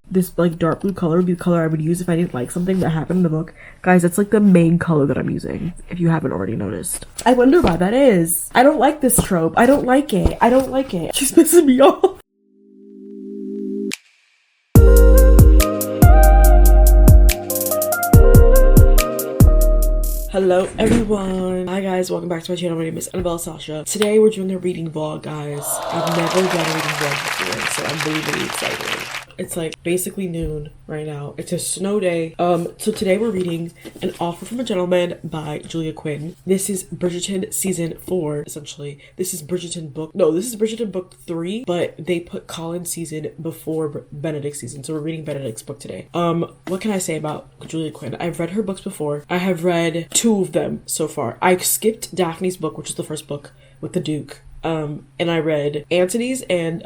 This like dark blue color would be the color I would use if I didn't like something that happened in the book. Guys, that's like the main color that I'm using, if you haven't already noticed. I wonder why that is. I don't like this trope. I don't like it. I don't like it. She's pissing me off. Hello everyone. Hi guys, welcome back to my channel. My name is Annabelle Sasha. Today we're doing a reading vlog, guys. I've never done a reading vlog before, so I'm really excited. It's like basically noon right now. It's a snow day. So today we're reading An Offer from a Gentleman by Julia Quinn. This is Bridgerton season 4, essentially. This is Bridgerton book 3, but they put Colin's season before Benedict's season. So we're reading Benedict's book today. What can I say about Julia Quinn? I've read her books before. I have read 2 of them so far. I skipped Daphne's book, which is the first book with the Duke. And I read Antony's and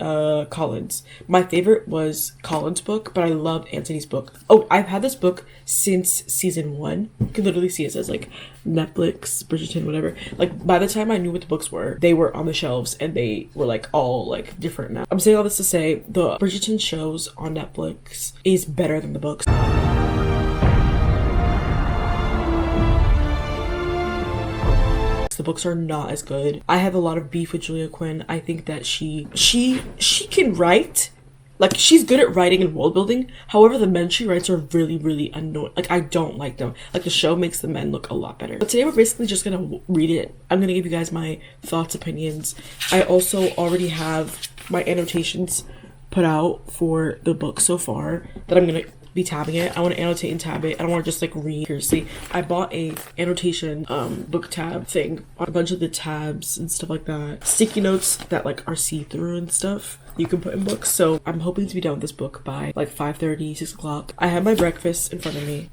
Colin's. My favorite was Colin's book, but I loved Antony's book. Oh, I've had this book since season 1. You can literally see it says like Netflix, Bridgerton, whatever. Like by the time I knew what the books were, they were on the shelves and they were like all like different now. I'm saying all this to say the Bridgerton shows on Netflix is better than the books. The books are not as good. I have a lot of beef with Julia Quinn. I think that she can write. Like, she's good at writing and world building. However, the men she writes are really annoying. Like, I don't like them. Like, the show makes the men look a lot better. But today we're basically just gonna read it. I'm gonna give you guys my thoughts, opinions. I also already have my annotations put out for the book so far that I'm gonna be tabbing it. I want to annotate and tab it. I don't want to just like read seriously. I bought a annotation book tab thing on a bunch of the tabs and stuff like that. Sticky notes that like are see-through and stuff you can put in books. So I'm hoping to be done with this book by like 5:30, 6 o'clock. I have my breakfast in front of me.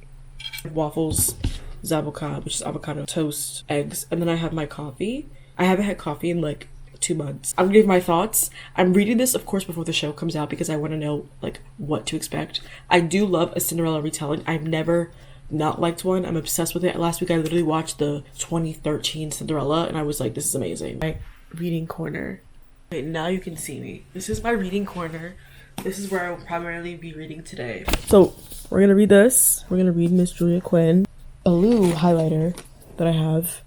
Waffles, zavocado, which is avocado toast, eggs, and then I have my coffee. I haven't had coffee in like 2 months. I'm gonna give my thoughts. I'm reading this, of course, before the show comes out because I want to know like what to expect. I do love a Cinderella retelling. I've never not liked one. I'm obsessed with it. Last week I literally watched the 2013 Cinderella and I was like, this is amazing. My reading corner. Okay, now you can see me. This is my reading corner. This is where I will primarily be reading today. So we're gonna read this. We're gonna read Miss Julia Quinn. A blue highlighter that I have.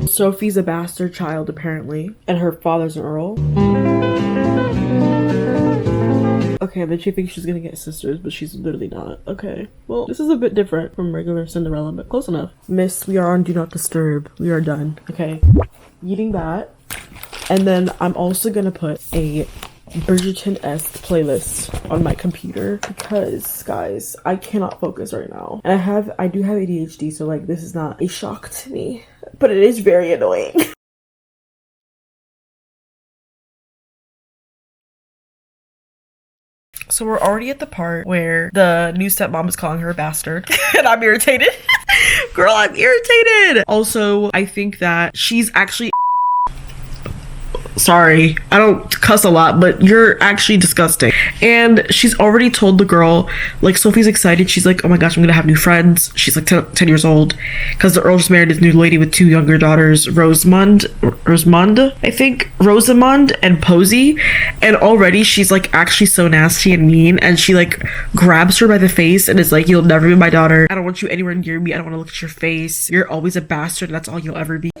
Sophie's a bastard child, apparently, and her father's an earl. Okay, then she thinks she's gonna get sisters, but she's literally not. Okay, well, this is a bit different from regular Cinderella, but close enough. Miss, we are on Do Not Disturb. We are done. Okay, eating that. And then I'm also gonna put a Bridgerton-esque playlist on my computer because, guys, I cannot focus right now. And I do have ADHD, so like this is not a shock to me. But it is very annoying. So we're already at the part where the new stepmom is calling her a bastard. And I'm irritated. Girl, I'm irritated. Also, I think that she's actually... Sorry, I don't cuss a lot, but you're actually disgusting. And she's already told the girl, like, Sophie's excited. She's like, oh my gosh, I'm gonna have new friends. She's like 10 years old because the earl just married his new lady with 2 younger daughters, Rosamond, I think, Rosamond and Posy. And already she's like actually so nasty and mean, and she like grabs her by the face and is like, you'll never be my daughter. I don't want you anywhere near me. I don't want to look at your face. You're always a bastard and that's all you'll ever be.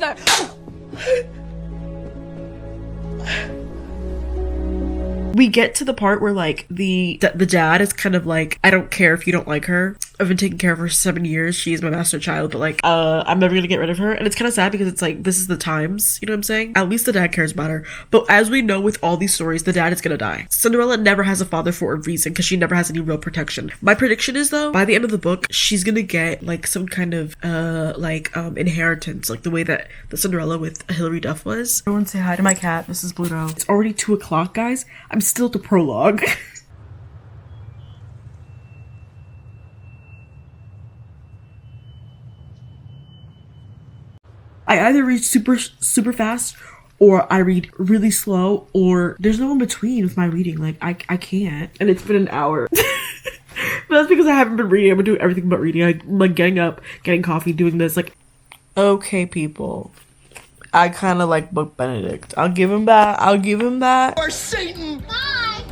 We get to the part where like the dad is kind of like, I don't care if you don't like her. I've been taking care of her 7 years. She is my bastard child, but like, I'm never gonna get rid of her. And it's kind of sad because it's like, this is the times, you know what I'm saying? At least the dad cares about her. But as we know with all these stories, the dad is gonna die. Cinderella never has a father for a reason because she never has any real protection. My prediction is though, by the end of the book, she's gonna get like some kind of inheritance, like the way that the Cinderella with Hilary Duff was. Everyone say hi to my cat. This is Bluto. It's already 2 o'clock, guys. I'm still at the prologue. I either read super fast or I read really slow, or there's no in between with my reading. Like I can't. And it's been an hour. But that's because I haven't been reading. I've been doing everything but reading. I'm like getting up, getting coffee, doing this. Like, okay, people. I kind of like book Benedict. I'll give him that. I'll give him that. Or Satan! Bye!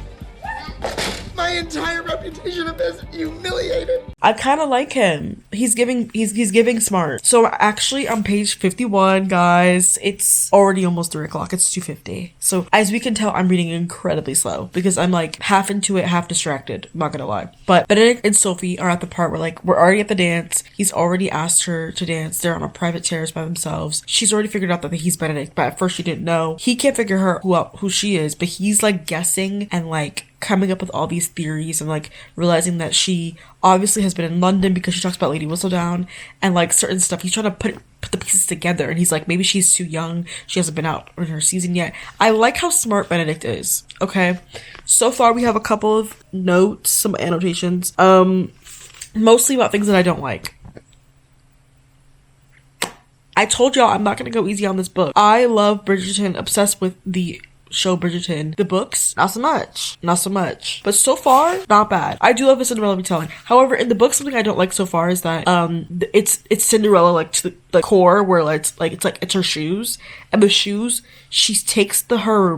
My entire reputation of this humiliated. I kind of like him. He's giving smart. So actually on page 51, guys, it's already almost 3 o'clock. It's 2:50. So as we can tell, I'm reading incredibly slow because I'm like half into it, half distracted. I'm not gonna lie. But Benedict and Sophie are at the part where like we're already at the dance. He's already asked her to dance. They're on a private terrace by themselves. She's already figured out that he's Benedict, but at first she didn't know. He can't figure her who she is, but he's like guessing and like coming up with all these theories and like realizing that she obviously has been in London because she talks about Lady Whistledown and like certain stuff. He's trying to put the pieces together and he's like, maybe she's too young. She hasn't been out in her season yet. I like how smart Benedict is. Okay. So far we have a couple of notes, some annotations, mostly about things that I don't like. I told y'all I'm not gonna go easy on this book. I love Bridgerton, obsessed with the show Bridgerton. The books, not so much. But so far, not bad. I do love a Cinderella retelling. However, in the book, something I don't like so far is that it's Cinderella like to the core, where it's her shoes, and the shoes she takes her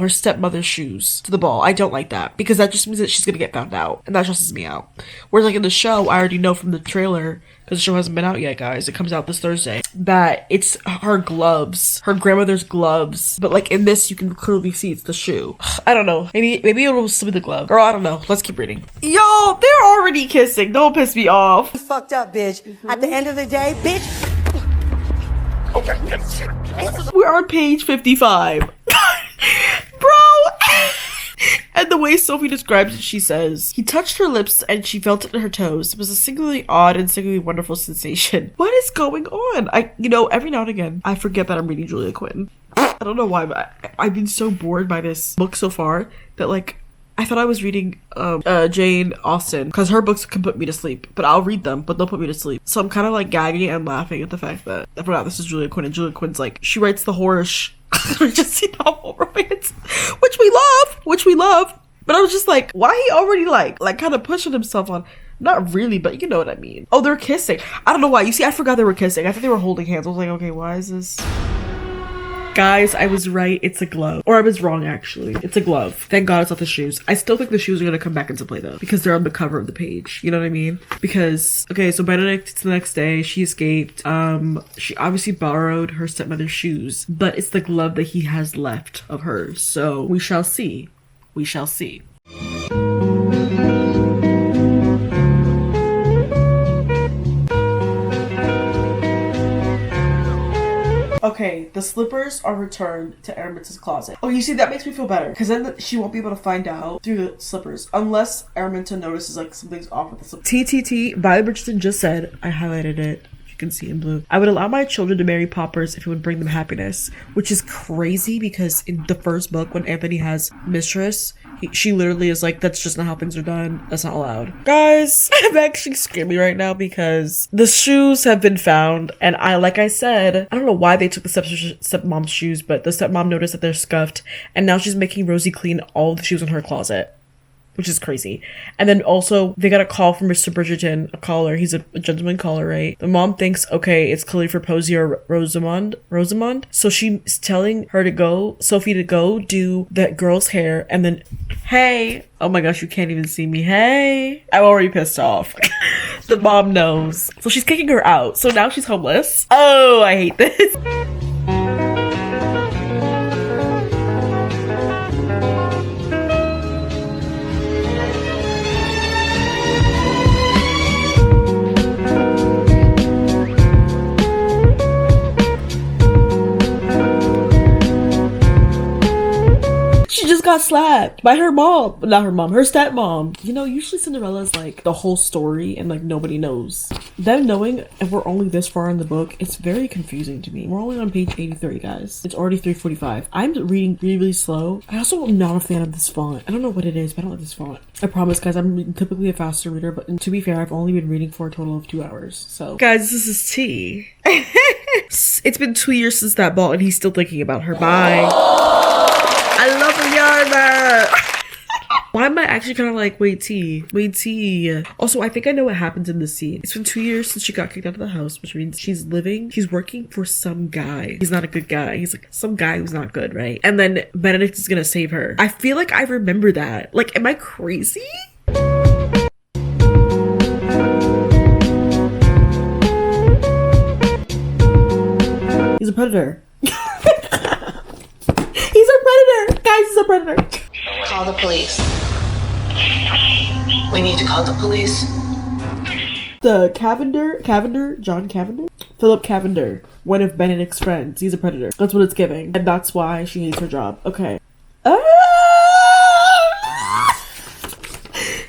stepmother's shoes to the ball. I don't like that because that just means that she's gonna get found out, and that stresses me out. Whereas like in the show, I already know from the trailer, because the show hasn't been out yet, guys. It comes out this Thursday. That it's her gloves, her grandmother's gloves. But like in this, you can clearly see it's the shoe. I don't know. Maybe it'll still be the glove. Girl, I don't know. Let's keep reading. Yo, they're already kissing. Don't piss me off. You fucked up, bitch. At the end of the day, bitch. We're on page 55. Bro! And the way Sophie describes it, she says, he touched her lips and she felt it in her toes. It was a singularly odd and singularly wonderful sensation. What is going on? Every now and again, I forget that I'm reading Julia Quinn. I don't know why, but I've been so bored by this book so far that like, I thought I was reading Jane Austen because her books can put me to sleep, but I'll read them, but they'll put me to sleep. So I'm kind of like gagging and laughing at the fact that I forgot this is Julia Quinn, and Julia Quinn's like, she writes the horror-ish Regency novel romance, which we love. But I was just like, why he already like kind of pushing himself on? Not really, but you know what I mean. Oh, they're kissing. I don't know why. You see, I forgot they were kissing. I thought they were holding hands. I was like, okay, why is this? Guys, I was right. It's a glove. Or I was wrong, actually. It's a glove. Thank God it's not the shoes. I still think the shoes are going to come back into play, though, because they're on the cover of the page. You know what I mean? Because, okay, so Benedict, it's the next day. She escaped. She obviously borrowed her stepmother's shoes, but it's the glove that he has left of hers. So we shall see. We shall see. Okay, the slippers are returned to Araminta's closet. Oh, you see, that makes me feel better, because then she won't be able to find out through the slippers, unless Araminta notices like something's off with the slippers. TTT, Violet Bridgerton just said, I highlighted it, you can see in blue, I would allow my children to marry paupers if it would bring them happiness, which is crazy because in the first book, when Anthony has mistress, she literally is like, that's just not how things are done. That's not allowed. Guys, I'm actually screaming right now because the shoes have been found. And like I said, I don't know why they took the stepmom's shoes, but the stepmom noticed that they're scuffed. And now she's making Rosie clean all the shoes in her closet, which is crazy. And then also they got a call from Mr. Bridgerton, a caller. He's a gentleman caller, right? The mom thinks, okay, it's clearly for Posey or Rosamond. So she's telling Sophie to go do that girl's hair. And then, hey, oh my gosh, you can't even see me. Hey, I'm already pissed off. The mom knows. So she's kicking her out. So now she's homeless. Oh, I hate this. Got slapped by her stepmom. You know, usually Cinderella's like the whole story and like nobody knows. Them knowing if we're only this far in the book, it's very confusing to me. We're only on page 83, guys. It's already 3:45. I'm reading really, really slow. I also am not a fan of this font. I don't know what it is, but I don't like this font. I promise, guys, I'm typically a faster reader, but to be fair, I've only been reading for a total of 2 hours. So, guys, this is tea. It's been 2 years since that ball, and he's still thinking about her. Bye. I love Rihanna. Why am I actually kind of like, wait, T. Also, I think I know what happens in this scene. It's been 2 years since she got kicked out of the house, which means she's working for some guy. He's not a good guy. He's like some guy who's not good, right? And then Benedict is gonna save her. I feel like I remember that. Like, am I crazy? He's a predator. He's a predator. Guys, he's a predator. Call the police. We need to call the police. The John Cavender? Philip Cavender, one of Benedict's friends. He's a predator. That's what it's giving. And that's why she hates her job. Okay.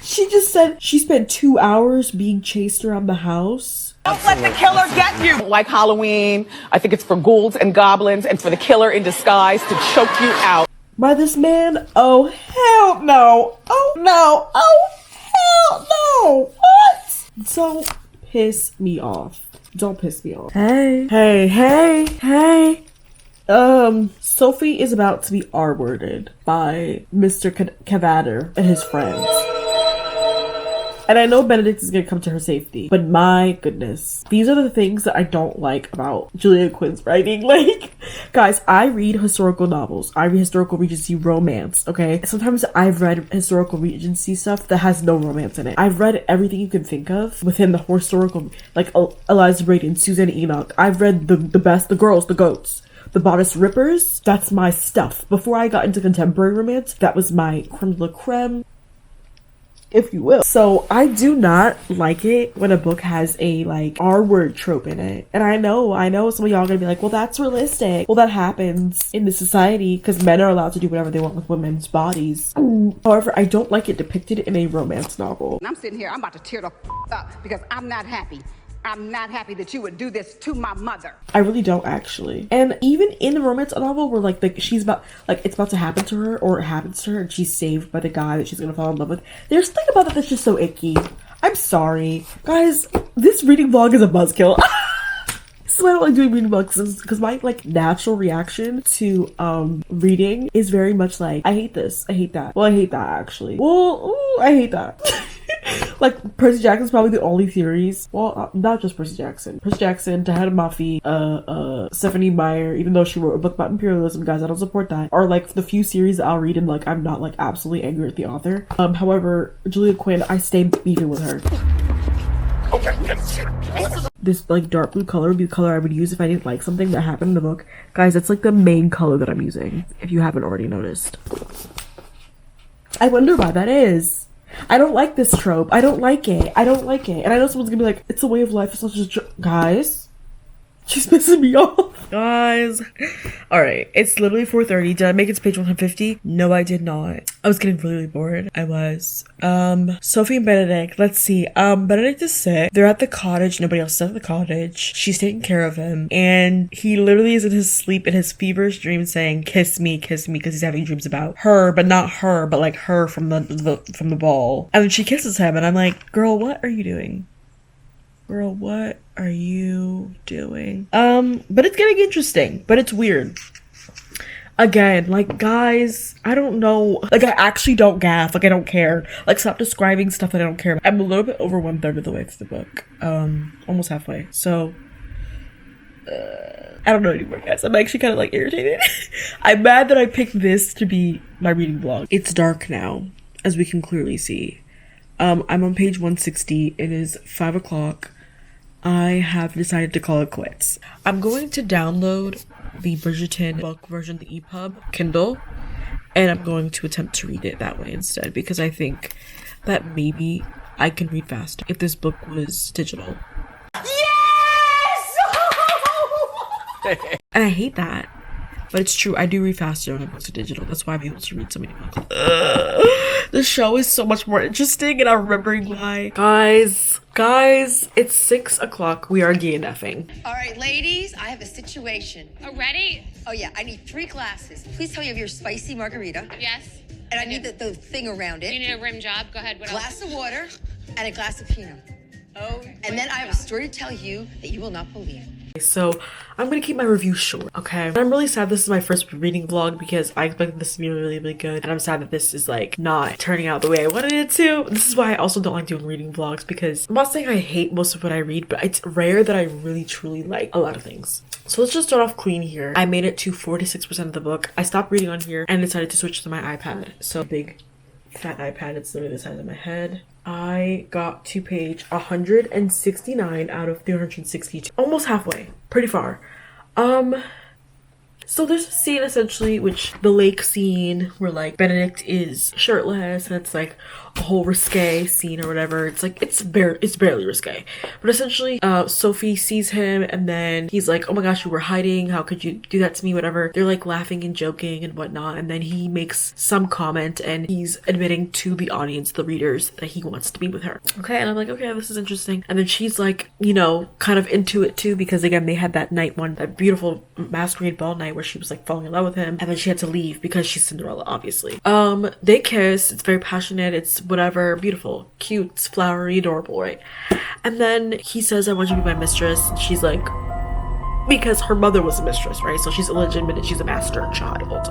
She just said she spent 2 hours being chased around the house. Don't let the killer get you. Like Halloween, I think it's for ghouls and goblins and for the killer in disguise to choke you out. By this man? Oh, hell no. Oh, no. Oh, hell no. What? Don't piss me off. Don't piss me off. Hey. Sophie is about to be R-worded by Mr. Cavender and his friends. And I know Benedict is gonna come to her safety, but my goodness. These are the things that I don't like about Julia Quinn's writing. Like, guys, I read historical novels. I read historical Regency romance, okay? Sometimes I've read historical Regency stuff that has no romance in it. I've read everything you can think of within the historical, like Eliza Braden, Susanna Enoch. I've read the best, the girls, the goats. The Bodice Rippers, that's my stuff. Before I got into contemporary romance, that was my creme de la creme, if you will. So I do not like it when a book has a like R-word trope in it. And I know some of y'all are gonna be like, well, that's realistic. Well, that happens in the society because men are allowed to do whatever they want with women's bodies. However, I don't like it depicted in a romance novel. And I'm sitting here, I'm about to tear the up because I'm not happy. I'm not happy that you would do this to my mother. I really don't, actually. And even in a romance novel where like she's about, like, it's about to happen to her or it happens to her and she's saved by the guy that she's gonna fall in love with, there's something about that that's just so icky. I'm sorry. Guys, this reading vlog is a buzzkill. This is why I don't like doing reading vlogs, because my like natural reaction to reading is very much like, I hate this, I hate that. Well, I hate that actually. Well, ooh, I hate that. Like, Percy Jackson's probably the only series. Well, not just Percy Jackson. Percy Jackson, Tahada Mafi, Stephanie Meyer, even though she wrote a book about imperialism, guys, I don't support that. Are like the few series that I'll read and like I'm not like absolutely angry at the author. However, Julia Quinn, I stay beefing with her. This like dark blue color would be the color I would use if I didn't like something that happened in the book. Guys, that's like the main color that I'm using, if you haven't already noticed. I wonder why that is. I don't like this trope. I don't like it. And I know someone's gonna be like, it's a way of life. It's not just guys. She's pissing me off. Guys. Alright. It's literally 4:30. Did I make it to page 150? No, I did not. I was getting really bored. I was. Sophie and Benedict. Let's see. Benedict is sick. They're at the cottage. Nobody else is at the cottage. She's taking care of him. And he literally is in his sleep, in his feverish dream saying, kiss me, because he's having dreams about her, but not her, but like her from the ball. And then she kisses him, and I'm like, girl, what are you doing? Girl, what are you doing? But it's getting interesting, but it's weird. Again, like, guys, I don't know. Like, I actually don't gaff. Like, I don't care. Like, stop describing stuff that I don't care about. I'm a little bit over 1/3 of the way through the book. Almost halfway. So, I don't know anymore, guys. I'm actually kind of, like, irritated. I'm mad that I picked this to be my reading vlog. It's dark now, as we can clearly see. I'm on page 160. It is 5 o'clock. I have decided to call it quits. I'm going to download the Bridgerton book version, the EPUB Kindle, and I'm going to attempt to read it that way instead, because I think that maybe I can read faster if this book was digital. Yes! And I hate that, but it's true. I do read faster when books are digital. That's why I'm able to read so many books. The show is so much more interesting, and I'm remembering why. Guys, it's 6 o'clock. We are DNFing. All right, ladies, I have a situation. Oh, ready? Oh, yeah, I need 3 glasses. Please tell me of your spicy margarita. Yes. And I need the thing around it. You need a rim job. Go ahead. What glass else? of water and a glass of Pinot. Oh. And then I have a story to tell you that you will not believe. So I'm gonna keep my review short, okay? And I'm really sad this is my first reading vlog because I expected this to be really good, and I'm sad that this is like not turning out the way I wanted it to. This is why I also don't like doing reading vlogs, because I'm not saying I hate most of what I read, but it's rare that I really truly like a lot of things. So let's just start off clean here. I made it to 46% of the book. I stopped reading on here and decided to switch to my iPad. So big fat iPad, it's literally the size of my head. I got to page 169 out of 362, almost halfway, pretty far. So there's a scene essentially, which the lake scene where like Benedict is shirtless and it's like a whole risque scene or whatever. It's like it's barely risque, but essentially Sophie sees him and then he's like, oh my gosh, you were hiding, how could you do that to me, whatever. They're like laughing and joking and whatnot, and then he makes some comment and he's admitting to the audience, the readers, that he wants to be with her. Okay, and I'm like, okay, this is interesting. And then she's like, you know, kind of into it too, because again they had that night one, that beautiful masquerade ball night where she was like falling in love with him, and then she had to leave because she's Cinderella, obviously. They kiss, it's very passionate, it's whatever, beautiful, cute, flowery, adorable, right? And then he says, I want you to be my mistress, and she's like, because her mother was a mistress, right? So she's illegitimate and she's a master child,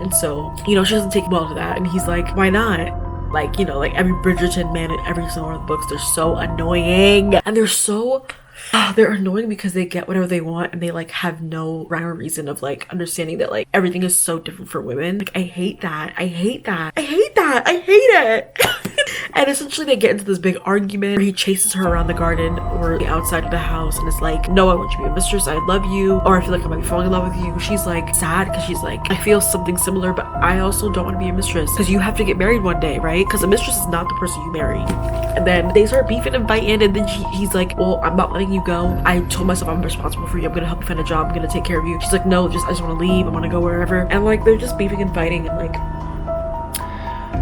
and so, you know, she doesn't take well to that, and he's like, why not? Like, you know, like every Bridgerton man in every single one of the books, they're so annoying, and they're annoying because they get whatever they want and they like have no rhyme or reason of like understanding that like everything is so different for women. Like I hate that. I hate it. And essentially they get into this big argument where he chases her around the garden or the outside of the house and is like, no, I want you to be a mistress, I love you, or I feel like I might be falling in love with you. She's like sad because she's like, I feel something similar, but I also don't want to be a mistress because you have to get married one day, right? Because a mistress is not the person you marry. And then they start beefing and fighting, and then he's like, well, I'm not letting you go. I told myself I'm responsible for you, I'm gonna help you find a job, I'm gonna take care of you. She's like, no, I just want to leave, I want to go wherever. And like they're just beefing and fighting, and like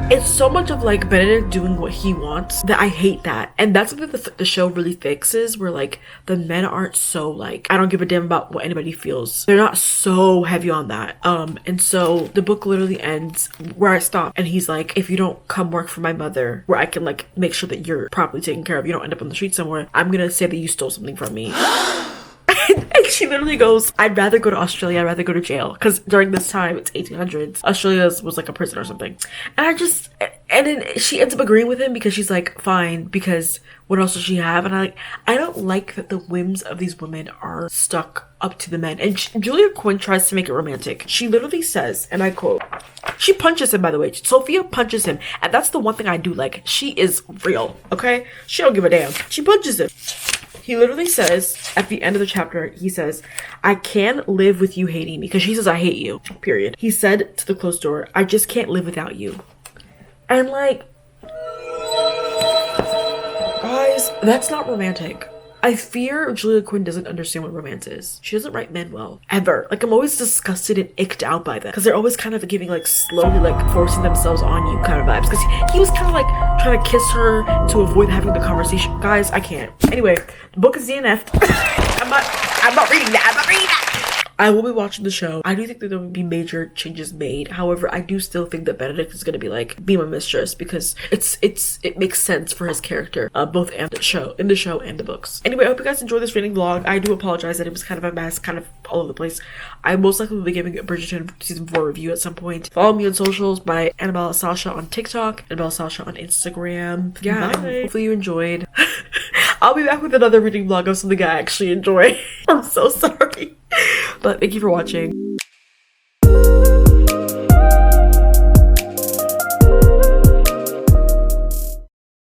it's so much of like Benedict doing what he wants that I hate that. And that's something the show really fixes, where like the men aren't so like, I don't give a damn about what anybody feels. They're not so heavy on that. And so the book literally ends where I stopped, and he's like, if you don't come work for my mother where I can like make sure that you're properly taken care of, you don't end up on the street somewhere, I'm gonna say that you stole something from me. And she literally goes, I'd rather go to Australia, I'd rather go to jail, because during this time, it's 1800s, Australia was like a prison or something. And then she ends up agreeing with him because she's like, fine, because what else does she have? And I don't like that the whims of these women are stuck up to the men. And Julia Quinn tries to make it romantic. She literally says, and I quote, she punches him, by the way. Sophia punches him, and that's the one thing I do like. She is real, okay? She don't give a damn. She punches him. He literally says, at the end of the chapter, he says, I can't live with you hating me, because she says, I hate you, period. He said to the closed door, I just can't live without you. And like, guys, that's not romantic. I fear Julia Quinn doesn't understand what romance is. She doesn't write men well, ever. Like, I'm always disgusted and icked out by them, because they're always kind of giving like slowly like forcing themselves on you kind of vibes, because he was kind of like trying to kiss her to avoid having the conversation. Guys, I can't. Anyway, the book is DNF'd. I'm not reading that. I will be watching the show. I do think that there will be major changes made. However, I do still think that Benedict is going to be like, be my mistress, because it makes sense for his character, both in the show and the books. Anyway, I hope you guys enjoyed this reading vlog. I do apologize that it was kind of a mess, kind of all over the place. I most likely will be giving Bridgerton season 4 review at some point. Follow me on socials by Annabella Sasha on TikTok, Annabella Sasha on Instagram. Yeah, bye. Hopefully you enjoyed. I'll be back with another reading vlog of something I actually enjoy. I'm so sorry. But thank you for watching.